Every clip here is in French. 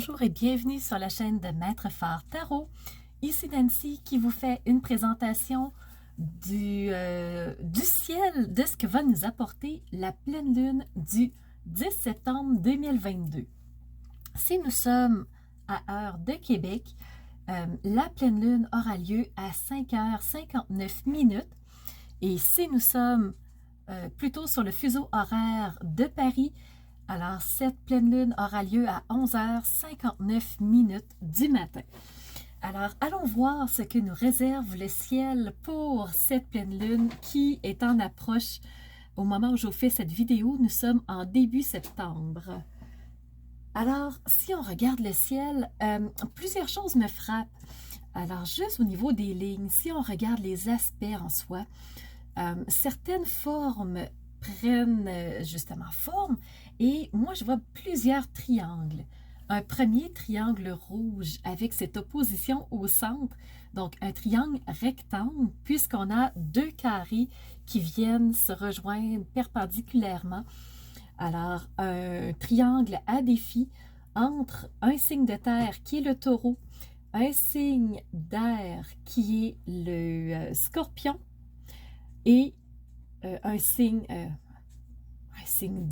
Bonjour et bienvenue sur la chaîne de Maître Phare Tarot. Ici Nancy qui vous fait une présentation du ciel, de ce que va nous apporter la pleine lune du 10 septembre 2022. Si nous sommes à heure de Québec, la pleine lune aura lieu à 5h59 et si nous sommes plutôt sur le fuseau horaire de Paris, alors cette pleine lune aura lieu à 11h59 du matin. Alors, allons voir ce que nous réserve le ciel pour cette pleine lune qui est en approche. Au moment où je vous fais cette vidéo, nous sommes en début septembre. Alors, si on regarde le ciel, plusieurs choses me frappent. Alors, juste au niveau des lignes, si on regarde les aspects en soi, certaines formes prennent justement forme et moi je vois plusieurs triangles. Un premier triangle rouge avec cette opposition au centre, donc un triangle rectangle puisqu'on a deux carrés qui viennent se rejoindre perpendiculairement. Alors un triangle à défi entre un signe de terre qui est le taureau, un signe d'air qui est le scorpion et un signe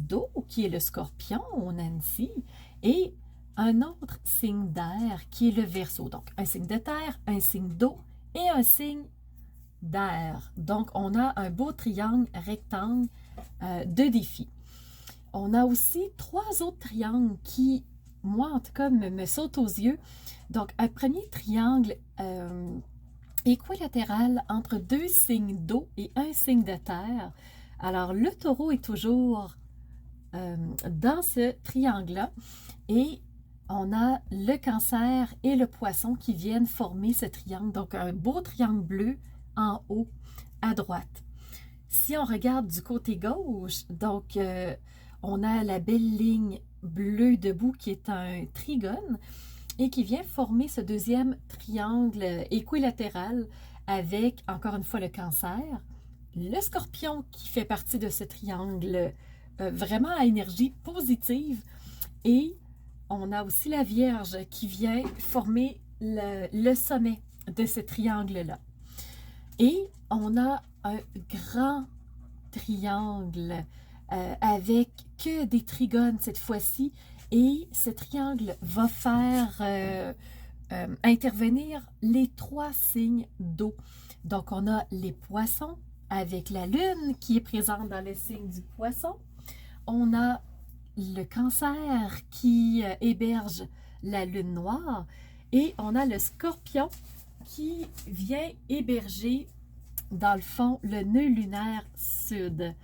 d'eau qui est le scorpion, Nancy, et un autre signe d'air qui est le Verseau. Donc, un signe de terre, un signe d'eau et un signe d'air. Donc, on a un beau triangle rectangle de défi. On a aussi trois autres triangles qui, moi en tout cas, me sautent aux yeux. Donc, un premier triangle équilatéral entre deux signes d'eau et un signe de terre. Alors, le taureau est toujours dans ce triangle-là et on a le cancer et le poisson qui viennent former ce triangle. Donc, un beau triangle bleu en haut à droite. Si on regarde du côté gauche, donc, on a la belle ligne bleue debout qui est un trigone et qui vient former ce deuxième triangle équilatéral avec, encore une fois, le cancer, le scorpion qui fait partie de ce triangle vraiment à énergie positive et on a aussi la Vierge qui vient former le sommet de ce triangle-là. Et on a un grand triangle avec que des trigones cette fois-ci et ce triangle va faire intervenir les trois signes d'eau. Donc, on a les poissons avec la lune qui est présente dans le signe du poisson. On a le cancer qui héberge la lune noire et on a le scorpion qui vient héberger dans le fond le nœud lunaire sud.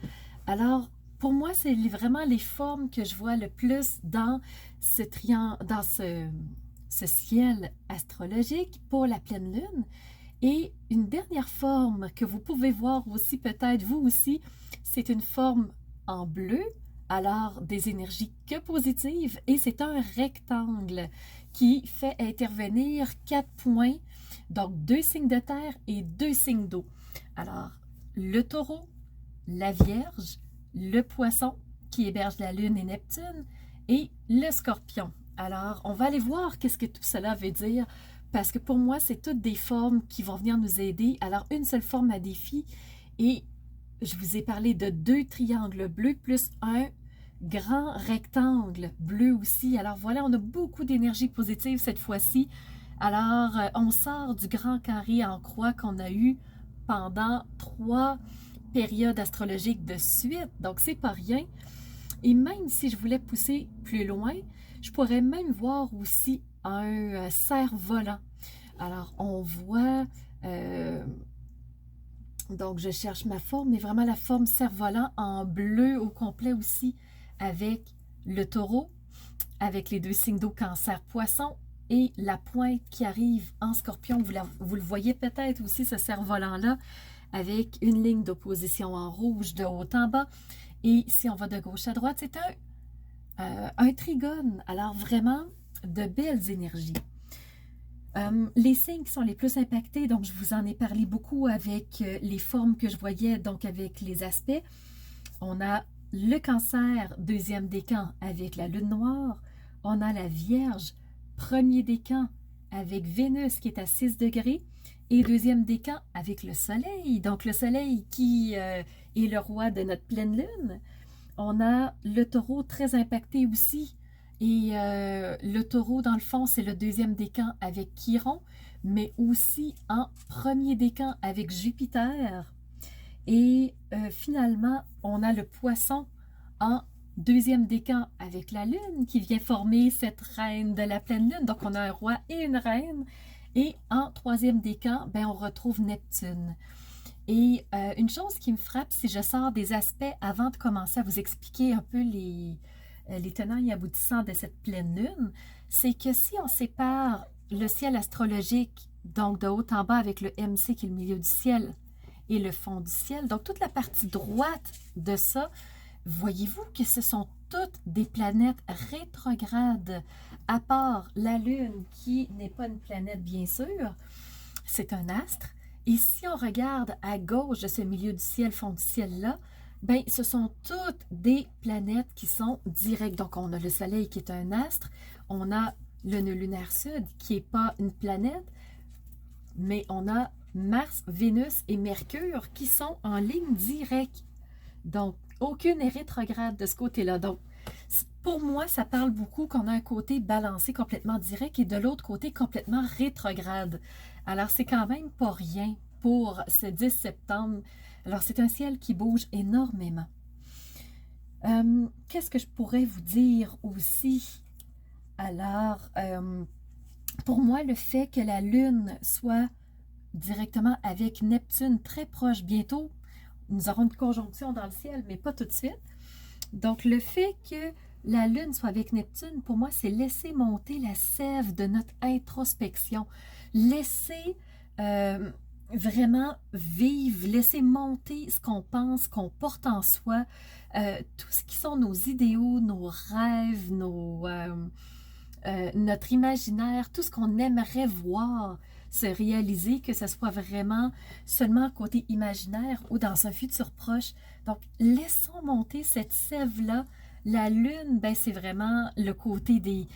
Alors, pour moi, c'est vraiment les formes que je vois le plus dans ce triangle, dans ce ciel astrologique pour la pleine lune. Et une dernière forme que vous pouvez voir aussi, peut-être vous aussi, c'est une forme en bleu, alors des énergies que positives, et c'est un rectangle qui fait intervenir 4 points, donc 2 signes de terre et 2 signes d'eau. Alors, le taureau, la Vierge, le poisson qui héberge la lune et Neptune, et le scorpion. Alors, on va aller voir qu'est-ce que tout cela veut dire, parce que pour moi, c'est toutes des formes qui vont venir nous aider. Alors, une seule forme à défi, et je vous ai parlé de 2 triangles bleus plus un grand rectangle bleu aussi. Alors voilà, on a beaucoup d'énergie positive cette fois-ci. Alors, on sort du grand carré en croix qu'on a eu pendant 3 périodes astrologiques de suite. Donc, c'est pas rien. Et même si je voulais pousser plus loin, je pourrais même voir aussi un cerf-volant. Alors, on voit... donc, je cherche ma forme, mais vraiment la forme cerf-volant en bleu au complet aussi, avec le taureau, avec les 2 signes d'eau, cancer, poisson, et la pointe qui arrive en scorpion. Vous le voyez peut-être aussi, ce cerf-volant-là, avec une ligne d'opposition en rouge de haut en bas. Et si on va de gauche à droite, c'est un trigone. Alors, vraiment, de belles énergies. Les signes qui sont les plus impactés, donc je vous en ai parlé beaucoup avec les formes que je voyais, donc avec les aspects. On a le cancer, deuxième décan avec la lune noire. On a la Vierge, premier décan avec Vénus qui est à 6 degrés et deuxième décan avec le Soleil. Donc le Soleil qui est le roi de notre pleine lune. On a le Taureau très impacté aussi. Et le Taureau, dans le fond, c'est le deuxième décan avec Chiron, mais aussi en premier décan avec Jupiter. Et finalement, on a le Poisson en deuxième décan avec la Lune qui vient former cette reine de la pleine Lune. Donc, on a un roi et une reine. Et en troisième décan, ben, on retrouve Neptune. Et une chose qui me frappe, si je sors des aspects avant de commencer à vous expliquer un peu les tenants et aboutissants de cette pleine lune, c'est que si on sépare le ciel astrologique, donc de haut en bas avec le MC qui est le milieu du ciel et le fond du ciel, donc toute la partie droite de ça, voyez-vous que ce sont toutes des planètes rétrogrades, à part la Lune qui n'est pas une planète bien sûr, c'est un astre. Et si on regarde à gauche de ce milieu du ciel, fond du ciel-là, ben, ce sont toutes des planètes qui sont directes. Donc, on a le Soleil qui est un astre, on a le nœud lunaire sud qui n'est pas une planète, mais on a Mars, Vénus et Mercure qui sont en ligne directe. Donc, aucune est rétrograde de ce côté-là. Donc, pour moi, ça parle beaucoup qu'on a un côté balancé complètement direct et de l'autre côté complètement rétrograde. Alors, c'est quand même pas rien pour ce 10 septembre. Alors, c'est un ciel qui bouge énormément. Qu'est-ce que je pourrais vous dire aussi? Alors, pour moi, le fait que la Lune soit directement avec Neptune très proche bientôt, nous aurons une conjonction dans le ciel, mais pas tout de suite. Donc, le fait que la Lune soit avec Neptune, pour moi, c'est laisser monter la sève de notre introspection. Laisser vraiment vivre, laisser monter ce qu'on pense, qu'on porte en soi, tout ce qui sont nos idéaux, nos rêves, notre imaginaire, tout ce qu'on aimerait voir se réaliser, que ce soit vraiment seulement côté imaginaire ou dans un futur proche. Donc, laissons monter cette sève-là. La Lune, ben, c'est vraiment le côté des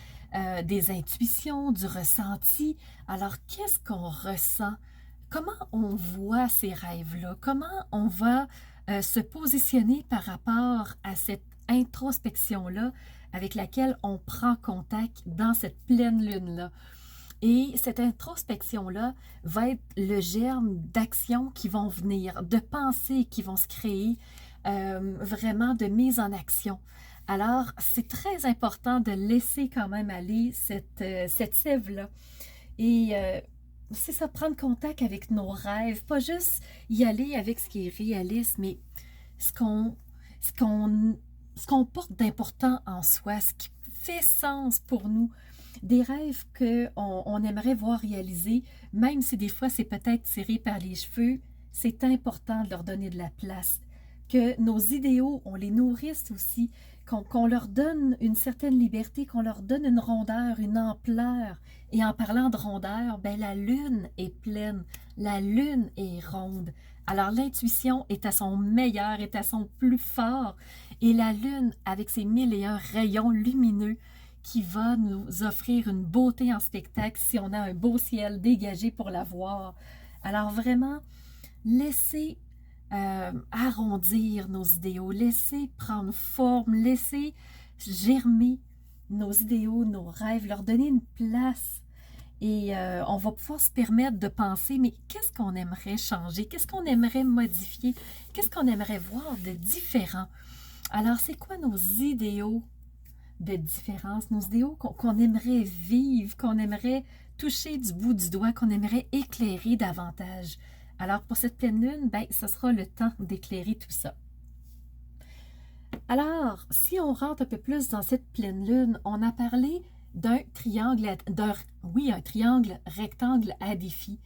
intuitions, du ressenti. Alors, qu'est-ce qu'on ressent? Comment on voit ces rêves-là? Comment on va se positionner par rapport à cette introspection-là avec laquelle on prend contact dans cette pleine lune-là? Et cette introspection-là va être le germe d'actions qui vont venir, de pensées qui vont se créer, vraiment de mise en action. Alors, c'est très important de laisser quand même aller cette sève-là. Et c'est ça, prendre contact avec nos rêves, pas juste y aller avec ce qui est réaliste, mais ce qu'on porte d'important en soi, ce qui fait sens pour nous. Des rêves qu'on aimerait voir réalisés, même si des fois c'est peut-être tiré par les cheveux, c'est important de leur donner de la place. Que nos idéaux, on les nourrisse aussi, qu'on leur donne une certaine liberté, qu'on leur donne une rondeur, une ampleur. Et en parlant de rondeur, ben la Lune est pleine, la Lune est ronde. Alors l'intuition est à son meilleur, est à son plus fort. Et la Lune, avec ses 1001 rayons lumineux, qui va nous offrir une beauté en spectacle si on a un beau ciel dégagé pour la voir. Alors vraiment, laissez arrondir nos idéaux, laissez prendre forme, laissez germer nos idéaux, nos rêves, leur donner une place. Et on va pouvoir se permettre de penser, mais qu'est-ce qu'on aimerait changer? Qu'est-ce qu'on aimerait modifier? Qu'est-ce qu'on aimerait voir de différent? Alors, c'est quoi nos idéaux de différence, nos idéaux qu'on aimerait vivre, qu'on aimerait toucher du bout du doigt, qu'on aimerait éclairer davantage? Alors, pour cette pleine lune, ben, ce sera le temps d'éclairer tout ça. Alors, si on rentre un peu plus dans cette pleine lune, on a parlé d'un triangle, un triangle rectangle à défi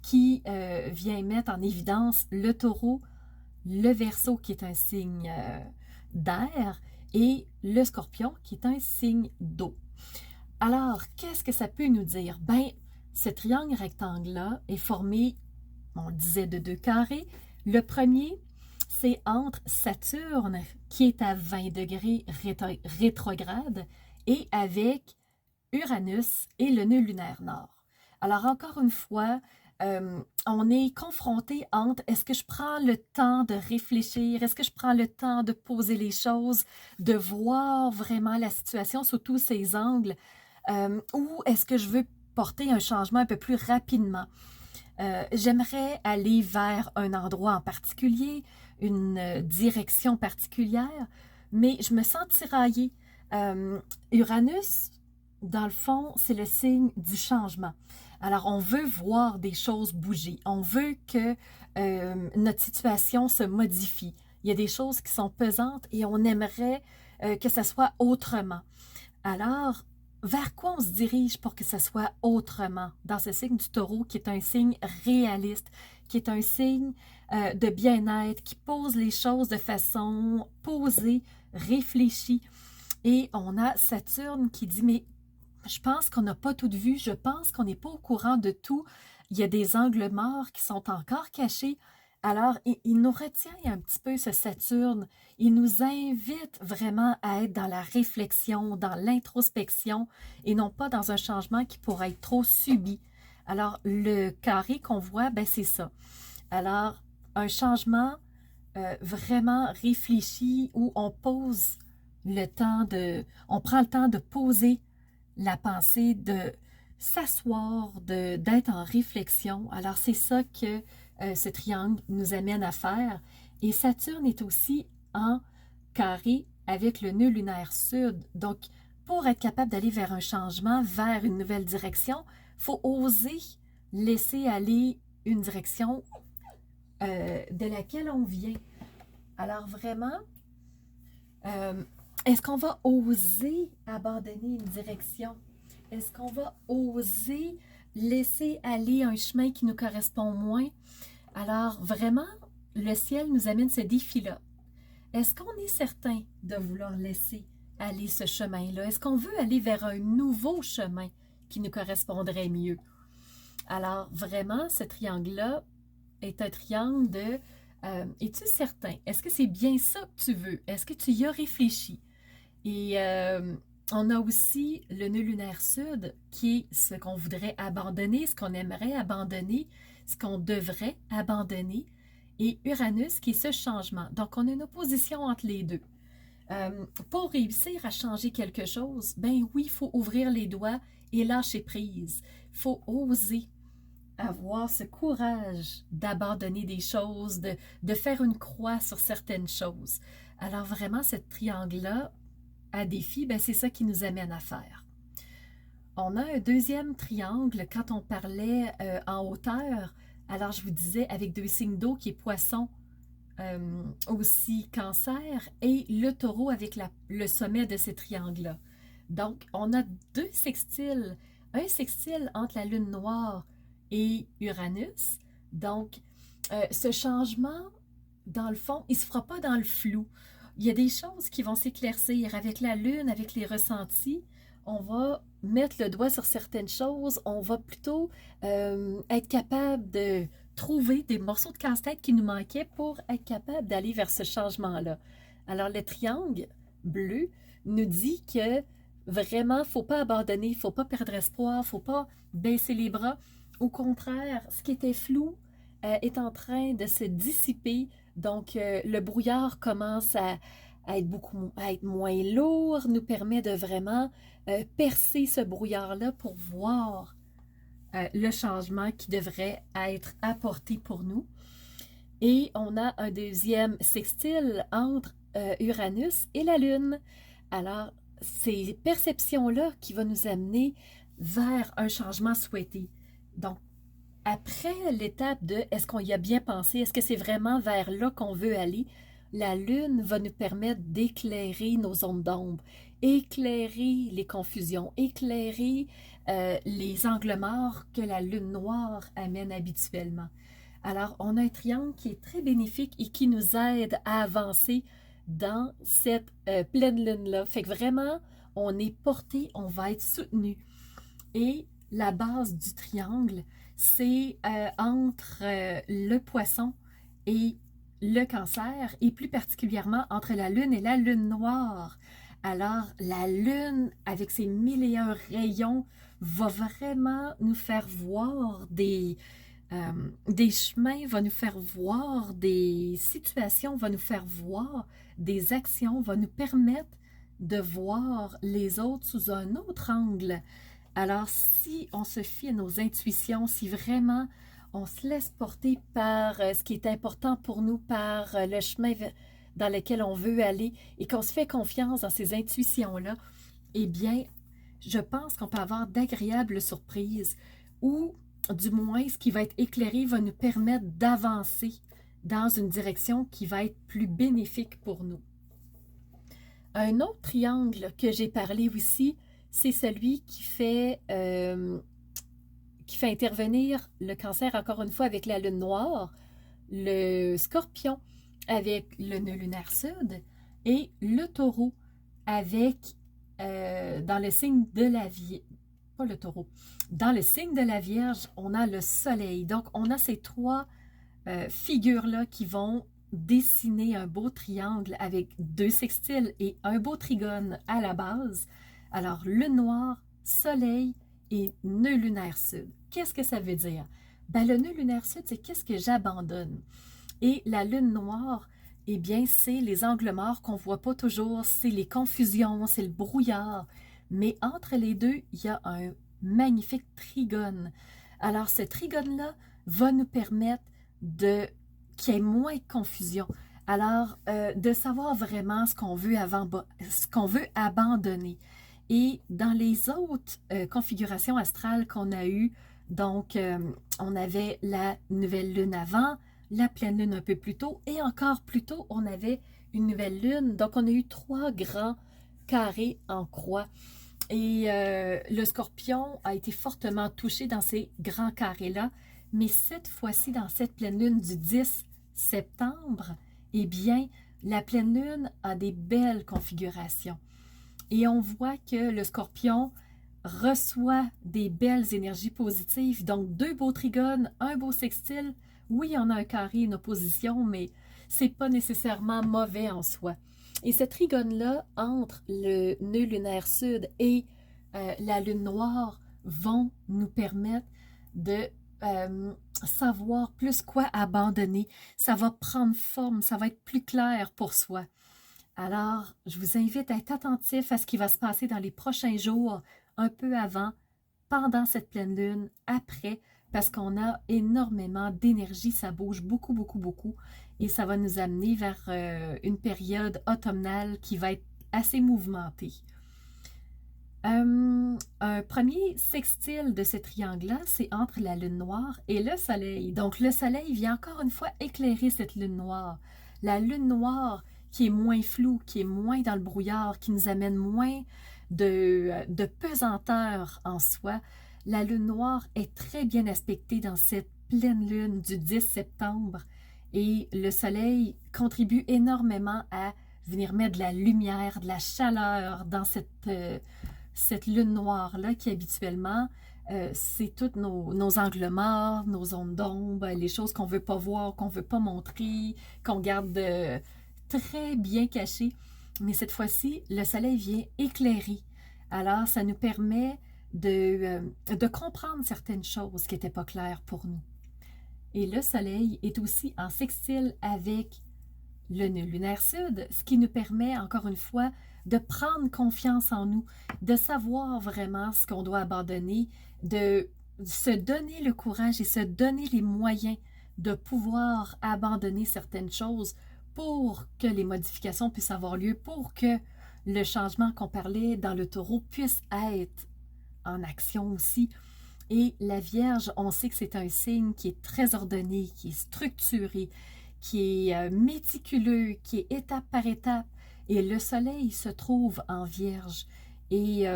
qui vient mettre en évidence le Taureau, le Verseau qui est un signe d'air et le Scorpion qui est un signe d'eau. Alors, qu'est-ce que ça peut nous dire? Ben, ce triangle rectangle-là est formé, on le disait, de 2 carrés. Le premier, c'est entre Saturne, qui est à 20 degrés rétrograde, et avec Uranus et le nœud lunaire nord. Alors encore une fois, on est confronté entre est-ce que je prends le temps de réfléchir, est-ce que je prends le temps de poser les choses, de voir vraiment la situation sous tous ses angles, ou est-ce que je veux porter un changement un peu plus rapidement. J'aimerais aller vers un endroit en particulier, une direction particulière, mais je me sens tiraillée. Uranus, dans le fond, c'est le signe du changement. Alors, on veut voir des choses bouger. On veut que notre situation se modifie. Il y a des choses qui sont pesantes et on aimerait que ça soit autrement. Alors, vers quoi on se dirige pour que ça soit autrement dans ce signe du taureau qui est un signe réaliste, qui est un signe de bien-être, qui pose les choses de façon posée, réfléchie. Et on a Saturne qui dit, mais je pense qu'on n'a pas tout vu, je pense qu'on n'est pas au courant de tout. Il y a des angles morts qui sont encore cachés. Alors, il nous retient un petit peu ce Saturne. Il nous invite vraiment à être dans la réflexion, dans l'introspection et non pas dans un changement qui pourrait être trop subi. Alors, le carré qu'on voit, ben c'est ça. Alors, un changement vraiment réfléchi où on pose le temps on prend le temps de poser la pensée, de s'asseoir, d'être en réflexion. Alors, c'est ça que ce triangle nous amène à faire. Et Saturne est aussi en carré avec le nœud lunaire sud. Donc, pour être capable d'aller vers un changement, vers une nouvelle direction, il faut oser laisser aller une direction de laquelle on vient. Alors, vraiment, est-ce qu'on va oser abandonner une direction? Est-ce qu'on va oser laisser aller un chemin qui nous correspond moins? Alors, vraiment, le ciel nous amène ce défi-là. Est-ce qu'on est certain de vouloir laisser aller ce chemin-là? Est-ce qu'on veut aller vers un nouveau chemin qui nous correspondrait mieux? Alors, vraiment, ce triangle-là est un triangle de es-tu certain? Est-ce que c'est bien ça que tu veux? Est-ce que tu y as réfléchi? Et on a aussi le nœud lunaire sud qui est ce qu'on voudrait abandonner, ce qu'on aimerait abandonner, ce qu'on devrait abandonner, et Uranus qui est ce changement. Donc, on a une opposition entre les deux. Pour réussir à changer quelque chose, ben oui, il faut ouvrir les doigts et lâcher prise. Il faut oser avoir ce courage d'abandonner des choses, de faire une croix sur certaines choses. Alors vraiment, ce triangle-là, à défi, ben, c'est ça qui nous amène à faire. On a un deuxième triangle quand on parlait en hauteur. Alors, je vous disais, avec deux signes d'eau qui est poisson, aussi cancer, et le taureau avec le sommet de ces triangles-là. Donc, on a deux sextiles. Un sextile entre la lune noire et Uranus. Donc, ce changement, dans le fond, il ne se fera pas dans le flou. Il y a des choses qui vont s'éclaircir avec la lune, avec les ressentis. On va mettre le doigt sur certaines choses. On va plutôt être capable de trouver des morceaux de casse-tête qui nous manquaient pour être capable d'aller vers ce changement-là. Alors, le triangle bleu nous dit que vraiment, il ne faut pas abandonner, il ne faut pas perdre espoir, il ne faut pas baisser les bras. Au contraire, ce qui était flou est en train de se dissiper. Donc, le brouillard commence à être moins lourd, nous permet de vraiment percer ce brouillard-là pour voir le changement qui devrait être apporté pour nous. Et on a un deuxième sextile entre Uranus et la Lune. Alors, ces perceptions-là qui vont nous amener vers un changement souhaité. Donc, après l'étape de est-ce qu'on y a bien pensé, est-ce que c'est vraiment vers là qu'on veut aller, la Lune va nous permettre d'éclairer nos zones d'ombre, éclairer les confusions, éclairer les angles morts que la Lune noire amène habituellement. Alors, on a un triangle qui est très bénéfique et qui nous aide à avancer dans cette pleine lune-là. Fait que vraiment, on est porté, on va être soutenu. Et la base du triangle, c'est entre le poisson et le cancer, et plus particulièrement entre la lune et la lune noire. Alors, la Lune, avec ses 1001 rayons, va vraiment nous faire voir des chemins, va nous faire voir des situations, va nous faire voir des actions, va nous permettre de voir les autres sous un autre angle. Alors, si on se fie à nos intuitions, si vraiment on se laisse porter par ce qui est important pour nous, par le chemin dans lequel on veut aller et qu'on se fait confiance dans ces intuitions-là, eh bien, je pense qu'on peut avoir d'agréables surprises ou du moins ce qui va être éclairé va nous permettre d'avancer dans une direction qui va être plus bénéfique pour nous. Un autre triangle que j'ai parlé aussi, c'est celui qui fait intervenir le Cancer, encore une fois, avec la Lune noire, le Scorpion avec le nœud lunaire sud et le Taureau avec, dans le signe de la Vierge, pas le Taureau, dans le signe de la Vierge, on a le Soleil. Donc, on a ces trois figures-là qui vont dessiner un beau triangle avec 2 sextiles et un beau trigone à la base. Alors, Lune noire, Soleil et nœud lunaire sud. Qu'est-ce que ça veut dire? Ben, le nœud lunaire sud, c'est qu'est-ce que j'abandonne? Et la Lune noire, eh bien, c'est les angles morts qu'on ne voit pas toujours, c'est les confusions, c'est le brouillard. Mais entre les deux, il y a un magnifique trigone. Alors, ce trigone-là va nous permettre qu'il y ait moins de confusion. Alors, de savoir vraiment ce qu'on veut abandonner. Et dans les autres configurations astrales qu'on a eues, donc, on avait la nouvelle lune avant, la pleine lune un peu plus tôt, et encore plus tôt, on avait une nouvelle lune. Donc, on a eu 3 grands carrés en croix. Et le Scorpion a été fortement touché dans ces grands carrés-là. Mais cette fois-ci, dans cette pleine lune du 10 septembre, eh bien, la pleine lune a des belles configurations. Et on voit que le Scorpion reçoit des belles énergies positives. Donc, 2 beaux trigones, un beau sextile. Oui, on a un carré, une opposition, mais c'est pas nécessairement mauvais en soi. Et ce trigone-là, entre le nœud lunaire sud et la lune noire, vont nous permettre de savoir plus quoi abandonner. Ça va prendre forme, ça va être plus clair pour soi. Alors, je vous invite à être attentif à ce qui va se passer dans les prochains jours, un peu avant, pendant cette pleine lune, après, parce qu'on a énormément d'énergie, ça bouge beaucoup, beaucoup, beaucoup, et ça va nous amener vers une période automnale qui va être assez mouvementée. Un premier sextile de ce triangle-là, c'est entre la lune noire et le soleil. Donc, le soleil vient encore une fois éclairer cette lune noire. La lune noire qui est moins floue, qui est moins dans le brouillard, qui nous amène moins de pesanteur en soi. La lune noire est très bien aspectée dans cette pleine lune du 10 septembre et le soleil contribue énormément à venir mettre de la lumière, de la chaleur dans cette lune noire-là qui habituellement, c'est tous nos angles morts, nos zones d'ombre, les choses qu'on ne veut pas voir, qu'on ne veut pas montrer, qu'on garde très bien cachées. Mais cette fois-ci, le soleil vient éclairer. Alors, ça nous permet de comprendre certaines choses qui n'étaient pas claires pour nous. Et le soleil est aussi en sextile avec le nœud lunaire sud, ce qui nous permet, encore une fois, de prendre confiance en nous, de savoir vraiment ce qu'on doit abandonner, de se donner le courage et se donner les moyens de pouvoir abandonner certaines choses pour que les modifications puissent avoir lieu, pour que le changement qu'on parlait dans le taureau puisse être en action aussi. Et la Vierge, on sait que c'est un signe qui est très ordonné, qui est structuré, qui est méticuleux, qui est étape par étape. Et le soleil se trouve en Vierge. Et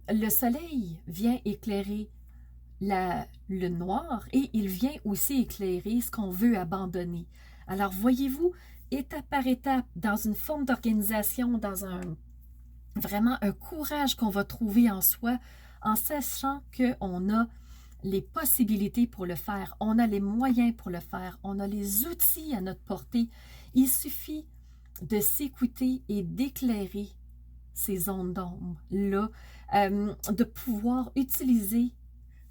le soleil vient éclairer la lune noire et il vient aussi éclairer ce qu'on veut abandonner. Alors, voyez-vous, étape par étape, dans une forme d'organisation, dans vraiment un courage qu'on va trouver en soi, en sachant qu'on a les possibilités pour le faire, on a les moyens pour le faire, on a les outils à notre portée. Il suffit de s'écouter et d'éclairer ces zones d'ombre-là, de pouvoir utiliser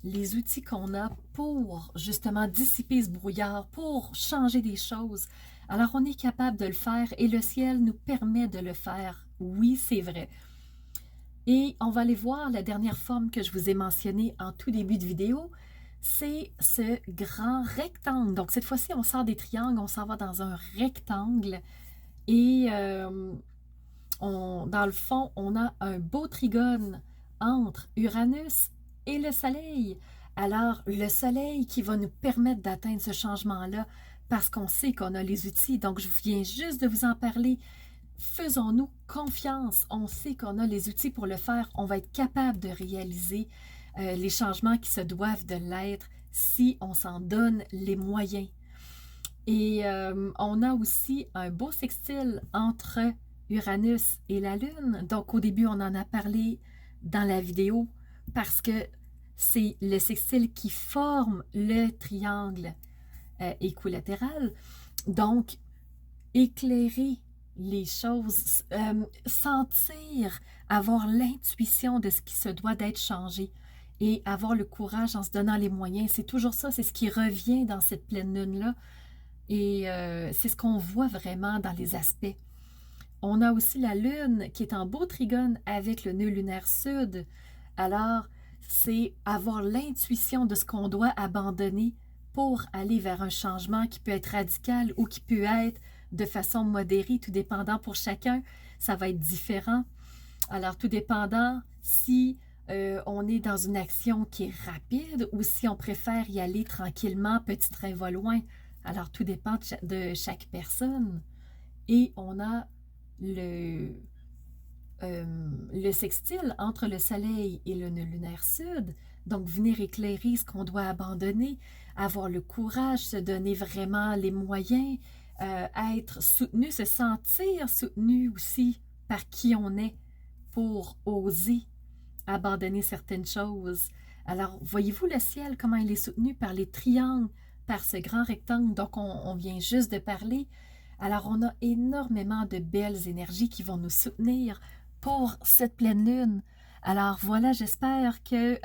les outils qu'on a pour justement dissiper ce brouillard, pour changer des choses. Alors, on est capable de le faire et le ciel nous permet de le faire. Oui, c'est vrai. Et on va aller voir la dernière forme que je vous ai mentionnée en tout début de vidéo. C'est ce grand rectangle. Donc, cette fois-ci, on sort des triangles, on s'en va dans un rectangle. Et dans le fond, on a un beau trigone entre Uranus et le Soleil. Alors, le Soleil qui va nous permettre d'atteindre ce changement-là parce qu'on sait qu'on a les outils. Donc, je viens juste de vous en parler. Faisons-nous confiance. On sait qu'on a les outils pour le faire. On va être capable de réaliser les changements qui se doivent de l'être si on s'en donne les moyens. Et on a aussi un beau sextile entre Uranus et la Lune. Donc, au début, on en a parlé dans la vidéo parce que c'est le sextile qui forme le triangle équilatéral. Donc, éclairer les choses, sentir, avoir l'intuition de ce qui se doit d'être changé et avoir le courage en se donnant les moyens. C'est toujours ça, c'est ce qui revient dans cette pleine lune-là. Et c'est ce qu'on voit vraiment dans les aspects. On a aussi la Lune qui est en beau trigone avec le nœud lunaire sud. Alors, c'est avoir l'intuition de ce qu'on doit abandonner pour aller vers un changement qui peut être radical ou qui peut être de façon modérée, tout dépendant pour chacun. Ça va être différent. Alors, tout dépendant si on est dans une action qui est rapide ou si on préfère y aller tranquillement, petit train va loin. Alors, tout dépend de chaque personne. Et on a le sextile entre le Soleil et le nœud lunaire sud. Donc, venir éclairer ce qu'on doit abandonner, avoir le courage, se donner vraiment les moyens, être soutenu, se sentir soutenu aussi par qui on est pour oser abandonner certaines choses. Alors, voyez-vous le ciel, comment il est soutenu par les triangles, par ce grand rectangle dont on vient juste de parler. Alors, on a énormément de belles énergies qui vont nous soutenir pour cette pleine lune. Alors, voilà, j'espère que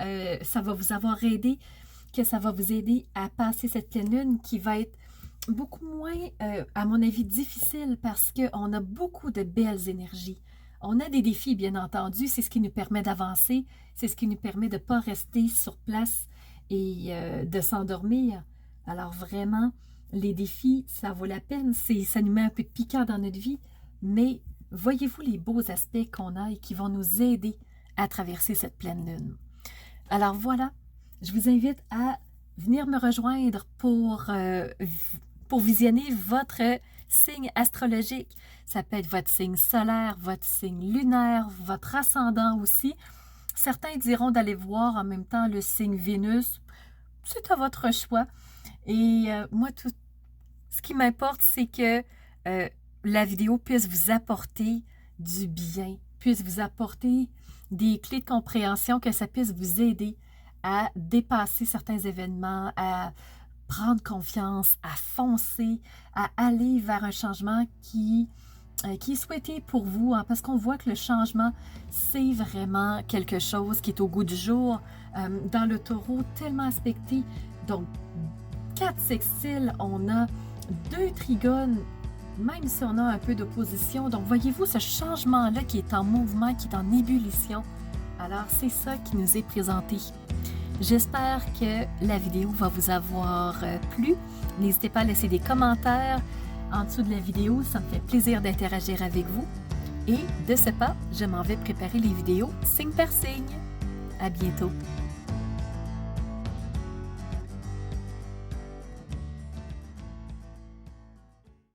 ça va vous avoir aidé, que ça va vous aider à passer cette pleine lune qui va être beaucoup moins, à mon avis, difficile parce qu'on a beaucoup de belles énergies. On a des défis, bien entendu, c'est ce qui nous permet d'avancer, c'est ce qui nous permet de ne pas rester sur place et de s'endormir. Alors vraiment, les défis, ça vaut la peine, ça nous met un peu de piquant dans notre vie, mais voyez-vous les beaux aspects qu'on a et qui vont nous aider à traverser cette pleine lune. Alors voilà, je vous invite à venir me rejoindre pour visionner votre signe astrologique. Ça peut être votre signe solaire, votre signe lunaire, votre ascendant aussi. Certains diront d'aller voir en même temps le signe Vénus. C'est à votre choix. Et moi, tout ce qui m'importe, c'est que la vidéo puisse vous apporter du bien, puisse vous apporter des clés de compréhension, que ça puisse vous aider à dépasser certains événements, à prendre confiance, à foncer, à aller vers un changement qui est souhaité pour vous, hein, parce qu'on voit que le changement, c'est vraiment quelque chose qui est au goût du jour. Dans le taureau, tellement aspecté. Donc, 4 sextiles, on a 2 trigones, même si on a un peu d'opposition. Donc, voyez-vous ce changement-là qui est en mouvement, qui est en ébullition. Alors, c'est ça qui nous est présenté. J'espère que la vidéo va vous avoir plu. N'hésitez pas à laisser des commentaires en dessous de la vidéo. Ça me fait plaisir d'interagir avec vous. Et de ce pas, je m'en vais préparer les vidéos signe par signe. À bientôt!